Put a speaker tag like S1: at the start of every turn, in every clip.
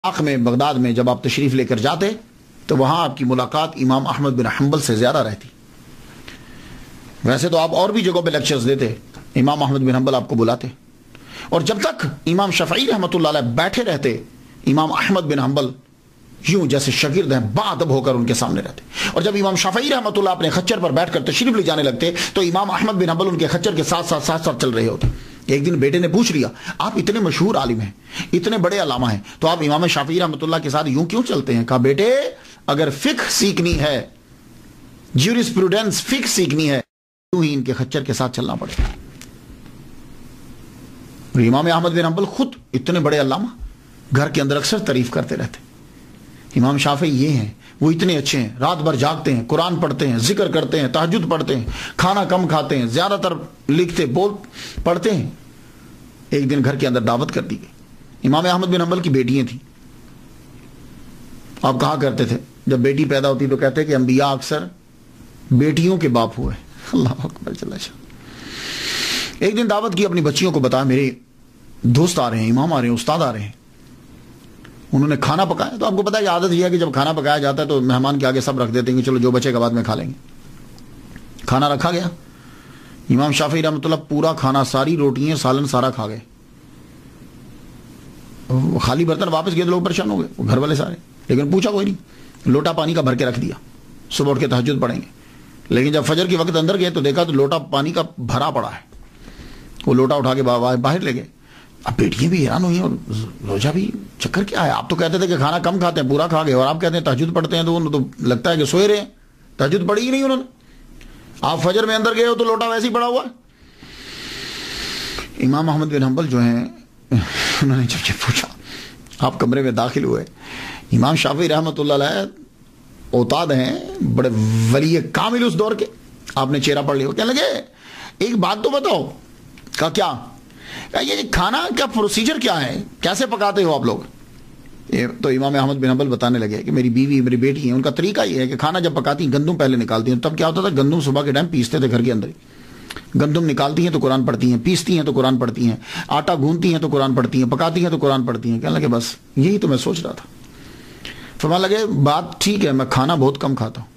S1: عراق میں بغداد میں جب آپ تشریف لے کر جاتے تو وہاں آپ کی ملاقات امام احمد بن حنبل سے زیادہ رہتی. ویسے تو آپ اور بھی جگہوں پہ لیکچرز دیتے، امام احمد بن حنبل آپ کو بلاتے، اور جب تک امام شافعی رحمۃ اللہ علیہ بیٹھے رہتے امام احمد بن حنبل یوں جیسے شاگرد ہیں باادب ہو کر ان کے سامنے رہتے. اور جب امام شافعی رحمۃ اللہ اپنے خچر پر بیٹھ کر تشریف لے جانے لگتے تو امام احمد بن حنبل ان کے خچر کے ساتھ ساتھ چل رہے ہوتے. ایک دن بیٹے نے پوچھ لیا، آپ اتنے مشہور عالم ہیں، اتنے بڑے علامہ ہیں، تو آپ امام شافعی رحمۃ اللہ کے ساتھ یوں کیوں چلتے ہیں؟ کہا بیٹے اگر فقہ سیکھنی ہے، جیورسپروڈنس فقہ سیکھنی ہے، یوں ہی ان کے خچر کے ساتھ چلنا پڑے گا. اور امام احمد بن حنبل خود اتنے بڑے علامہ گھر کے اندر اکثر تعریف کرتے رہتے. امام شافعی یہ ہیں، وہ اتنے اچھے ہیں، رات بھر جاگتے ہیں، قرآن پڑھتے ہیں، ذکر کرتے ہیں، تہجد پڑھتے ہیں، کھانا کم کھاتے ہیں، زیادہ تر لکھتے پڑھتے ہیں. ایک دن گھر کے اندر دعوت کر دی گئی. امام احمد بن حنبل کی بیٹیاں تھیں. آپ کہا کرتے تھے جب بیٹی پیدا ہوتی تو کہتے کہ انبیاء اکثر بیٹیوں کے باپ ہوئے. اللہ اکبر جل شانہ. ایک دن دعوت کی، اپنی بچیوں کو بتایا میرے دوست آ رہے ہیں، امام آ رہے ہیں، استاد آ رہے ہیں. انہوں نے کھانا پکایا. تو آپ کو پتا ہے عادت یہ ہے کہ جب کھانا پکایا جاتا ہے تو مہمان کے آگے سب رکھ دیتے ہیں کہ چلو جو بچے کا بعد میں کھا لیں گے. کھانا رکھا گیا. امام شافعی رحمۃ اللہ پورا کھانا، ساری روٹیاں، سالن سارا کھا گئے. خالی برتن واپس گئے تو لوگ پریشان ہو گئے، گھر والے سارے، لیکن پوچھا کوئی نہیں. لوٹا پانی کا بھر کے رکھ دیا، صبح اٹھ کے تہجد پڑھیں گے. لیکن جب فجر کے وقت اندر گئے تو دیکھا تو لوٹا پانی کا بھرا پڑا ہے. وہ لوٹا اٹھا کے باہر لے گئے. اب بیٹیاں بھی حیران ہوئی اور روجا بھی چکر کیا ہے؟ آپ تو کہتے تھے کہ کھانا کم کھاتے ہیں، پورا کھا گئے، اور آپ کہتے ہیں تہجد پڑھتے ہیں. تو انہوں تو لگتا ہے کہ سوئے رہے ہیں، تہجد پڑھی ہی نہیں انہوں نے. آپ فجر میں اندر گئے ہو تو لوٹا ویسے ہی پڑا ہوا. امام احمد بن حنبل جو ہیں انہوں نے جب پوچھا، آپ کمرے میں داخل ہوئے. امام شافعی رحمۃ اللہ علیہ اوتاد ہیں، بڑے ولی کامل اس دور کے. آپ نے چہرہ پڑھ لیا، کہنے لگے ایک بات تو بتاؤ. کہا کیا؟ یہ کھانا کا پروسیجر کیا ہے، کیسے پکاتے ہو آپ لوگ؟ تو امام احمد بن حنبل بتانے لگے کہ میری بیوی، میری بیٹی ہیں، ان کا طریقہ یہ ہے کہ کھانا جب پکاتی ہیں گندم پہلے نکالتی ہیں. تب کیا ہوتا تھا، گندم صبح کے ٹائم پیستے تھے گھر کے اندر ہی. گندم نکالتی ہیں تو قرآن پڑھتی ہیں، پیستی ہیں تو قرآن پڑھتی ہیں، آٹا گھونتی ہیں تو قرآن پڑھتی ہیں، پکاتی ہیں تو قرآن پڑھتی ہیں. کہنے لگے بس یہی تو میں سوچ رہا تھا. فرمانے لگے بات ٹھیک ہے، میں کھانا بہت کم کھاتا ہوں.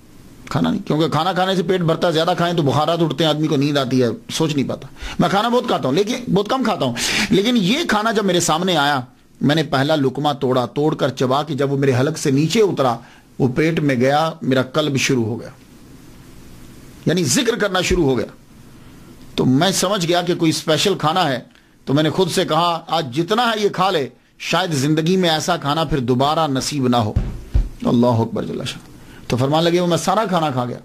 S1: کھانا نہیں، کیونکہ کھانا کھانے سے پیٹ بھرتا ہے، زیادہ کھائیں تو بخارات اٹھتے ہیں، آدمی کو نیند آتی ہے، سوچ نہیں پاتا. میں کھانا بہت کھاتا ہوں لیکن بہت کم کھاتا ہوں. لیکن یہ کھانا جب میرے سامنے آیا، میں نے پہلا لقمہ توڑ کر چبا کے جب وہ میرے حلق سے نیچے اترا، وہ پیٹ میں گیا، میرا قلب شروع ہو گیا، یعنی ذکر کرنا شروع ہو گیا. تو میں سمجھ گیا کہ کوئی اسپیشل کھانا ہے. تو میں نے خود سے کہا آج جتنا ہے یہ کھا لے، شاید زندگی میں ایسا کھانا پھر دوبارہ نصیب نہ ہو. اللہ اکبر جل شانہ. تو فرمان لگے وہ میں سارا کھانا کھا گیا.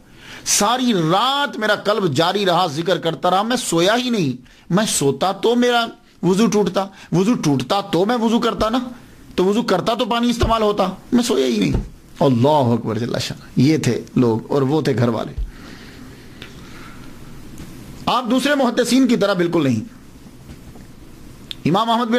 S1: ساری رات میرا قلب جاری رہا، ذکر کرتا رہا. میں سویا ہی نہیں. میں سوتا تو میرا وضو ٹوٹتا تو میں وضو کرتا نا، تو وضو کرتا تو پانی استعمال ہوتا. میں سویا ہی نہیں. اللہ اکبر جل شانہ. یہ تھے لوگ اور وہ تھے گھر والے. آپ دوسرے محدثین کی طرح بالکل نہیں. امام احمد بن